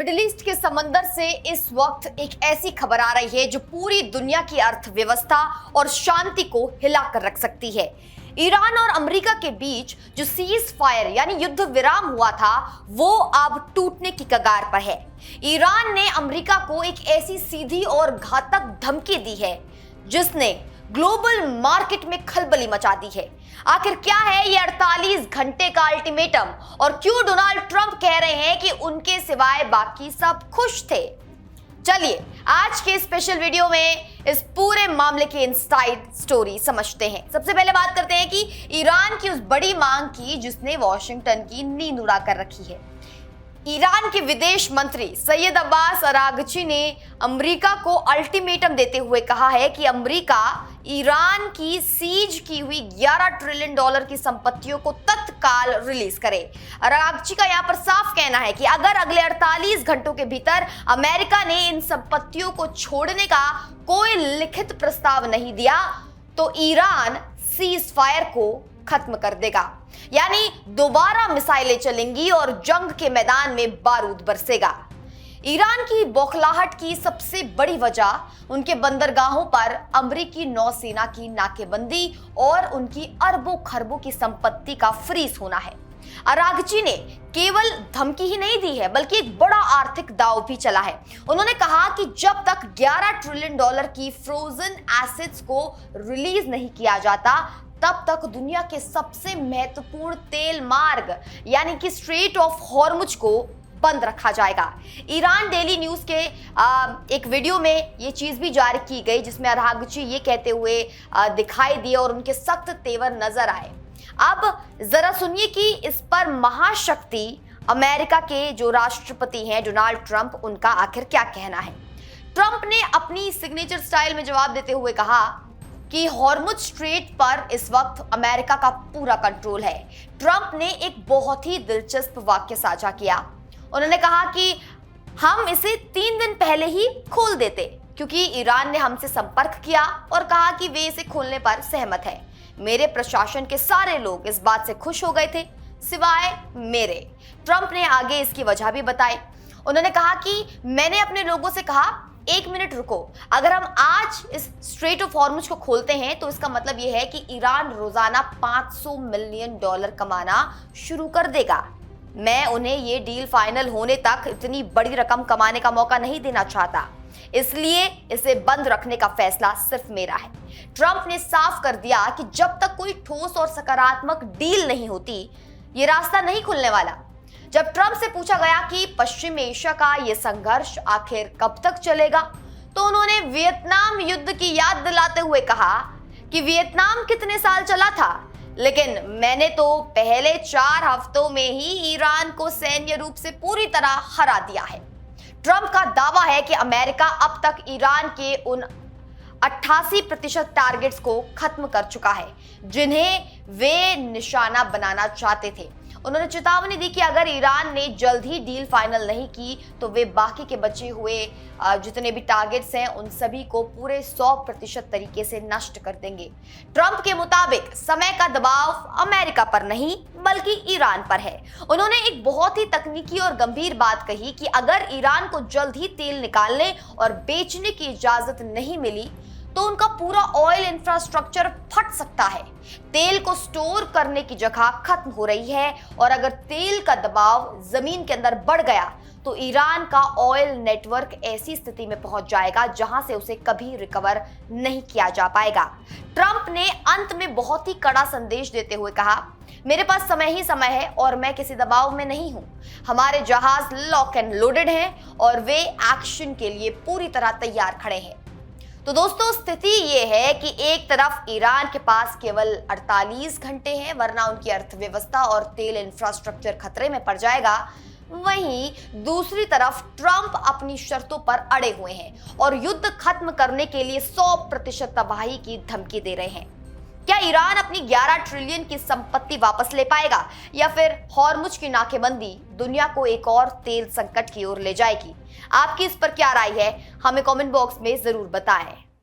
Middle east के समंदर से इस वक्त एक ऐसी खबर आ रही है जो पूरी दुनिया की अर्थव्यवस्था और शांति को हिलाकर रख सकती है। ईरान और अमेरिका के बीच जो सीज फायर यानी युद्ध विराम हुआ था वो अब टूटने की कगार पर है। ईरान ने अमेरिका को एक ऐसी सीधी और घातक धमकी दी है जिसने ग्लोबल मार्केट में खलबली मचा दी है। आखिर क्या है ये 48 घंटे का अल्टीमेटम और क्यों डोनाल्ड ट्रंप कह रहे हैं कि उनके सिवाय बाकी सब खुश थे? चलिए आज के स्पेशल वीडियो में इस पूरे मामले की इनसाइड स्टोरी समझते हैं। सबसे पहले बात करते हैं कि ईरान की उस बड़ी मांग की जिसने वॉशिंगटन की नींद उड़ा कर रखी है। ईरान के विदेश मंत्री सैयद अब्बास अरागची ने अमेरिका को अल्टीमेटम देते हुए कहा है कि अमेरिका ईरान की सीज की हुई 11 ट्रिलियन डॉलर की संपत्तियों को तत्काल रिलीज करे। अरागची का यहां पर साफ कहना है कि अगर अगले 48 घंटों के भीतर अमेरिका ने इन संपत्तियों को छोड़ने का कोई लिखित प्रस्ताव नहीं दिया तो ईरान सीज फायर को खत्म कर देगा, यानी दोबारा मिसाइलें चलेंगी और जंग के मैदान में बारूद बरसेगा। ईरान की बौखलाहट की सबसे बड़ी वजह उनके बंदरगाहों पर अमेरिकी नौसेना की नाकेबंदी और उनकी अरबों खरबों की संपत्ति का फ्रीज होना है। अरागची ने केवल धमकी ही नहीं दी है बल्कि एक बड़ा आर्थिक दांव भी चला है। उन्होंने कहा कि जब तक 11 ट्रिलियन डॉलर की फ्रोजन एसेट्स को रिलीज नहीं किया जाता तब तक दुनिया के सबसे महत्वपूर्ण तेल मार्ग यानी कि स्ट्रेट ऑफ हॉर्मुज को बंद रखा जाएगा। ईरान डेली न्यूज के एक वीडियो में ये चीज भी जारी की गई जिसमें अरागची ये कहते हुए दिखाई दिए और उनके सख्त तेवर नजर आए। अब जरा सुनिए कि इस पर महाशक्ति अमेरिका के जो राष्ट्रपति हैं डोनाल्ड ट्रंप, उनका आखिर क्या कहना है। ट्रंप ने अपनी सिग्नेचर स्टाइल में जवाब देते हुए कहा कि हॉर्मुज स्ट्रेट पर इस वक्त अमेरिका का पूरा कंट्रोल है। ट्रंप ने एक बहुत ही दिलचस्प वाक्य साझा किया। उन्होंने कहा कि हम इसे 3 दिन पहले ही खोल देते क्योंकि ईरान ने हमसे संपर्क किया और कहा कि वे इसे खोलने पर सहमत है। मेरे प्रशासन के सारे लोग इस बात से खुश हो गए थे सिवाय मेरे। ट्रंप ने आगे इसकी वजह भी बताई। उन्होंने कहा कि मैंने अपने लोगों से कहा 1 मिनट रुको, अगर हम आज इस स्ट्रेट ऑफ हॉर्मुज को खोलते हैं तो इसका मतलब यह है कि ईरान रोजाना $500 मिलियन कमाना शुरू कर देगा। मैं उन्हें ये डील फाइनल होने तक इतनी बड़ी रकम कमाने का मौका नहीं देना चाहता, इसलिए इसे बंद रखने का फैसला सिर्फ मेरा है। ट्रंप ने साफ कर दिया कि जब तक कोई ठोस और सकारात्मक डील नहीं होती ये रास्ता नहीं खुलने वाला। जब ट्रंप से पूछा गया कि पश्चिम एशिया का यह संघर्ष आखिर कब तक चलेगा तो उन्होंने वियतनाम युद्ध की याद दिलाते हुए कहा कि वियतनाम कितने साल चला था, लेकिन मैंने तो पहले 4 हफ्तों में ही ईरान को सैन्य रूप से पूरी तरह हरा दिया है। ट्रंप का दावा है कि अमेरिका अब तक ईरान के उन 88% टारगेट्स को खत्म कर चुका है जिन्हें वे निशाना बनाना चाहते थे। उन्होंने चेतावनी दी कि अगर ईरान ने जल्द ही डील फाइनल नहीं की तो वे बाकी के बचे हुए जितने भी टारगेट्स हैं उन सभी को पूरे 100% तरीके से नष्ट कर देंगे। ट्रंप के मुताबिक समय का दबाव अमेरिका पर नहीं बल्कि ईरान पर है। उन्होंने एक बहुत ही तकनीकी और गंभीर बात कही कि अगर ईरान को जल्द ही तेल निकालने और बेचने की इजाजत नहीं मिली तो उनका पूरा ऑयल इंफ्रास्ट्रक्चर फट सकता है। तेल को स्टोर करने की जगह खत्म हो रही है और अगर तेल का दबाव जमीन के अंदर बढ़ गया तो ईरान का ऑयल नेटवर्क ऐसी स्थिति में पहुंच जाएगा जहां से उसे कभी रिकवर नहीं किया जा पाएगा। ट्रंप ने अंत में बहुत ही कड़ा संदेश देते हुए कहा, मेरे पास समय ही समय है और मैं किसी दबाव में नहीं हूं। हमारे जहाज लॉक एंड लोडेड हैं और वे एक्शन के लिए पूरी तरह तैयार खड़े हैं। तो दोस्तों स्थिति ये है कि एक तरफ ईरान के पास केवल 48 घंटे हैं वरना उनकी अर्थव्यवस्था और तेल इंफ्रास्ट्रक्चर खतरे में पड़ जाएगा, वहीं दूसरी तरफ ट्रंप अपनी शर्तों पर अड़े हुए हैं और युद्ध खत्म करने के लिए 100% तबाही की धमकी दे रहे हैं। क्या ईरान अपनी 11 ट्रिलियन की संपत्ति वापस ले पाएगा या फिर हॉर्मुज की नाकेबंदी दुनिया को एक और तेल संकट की ओर ले जाएगी? आपकी इस पर क्या राय है, हमें कमेंट बॉक्स में जरूर बताएं।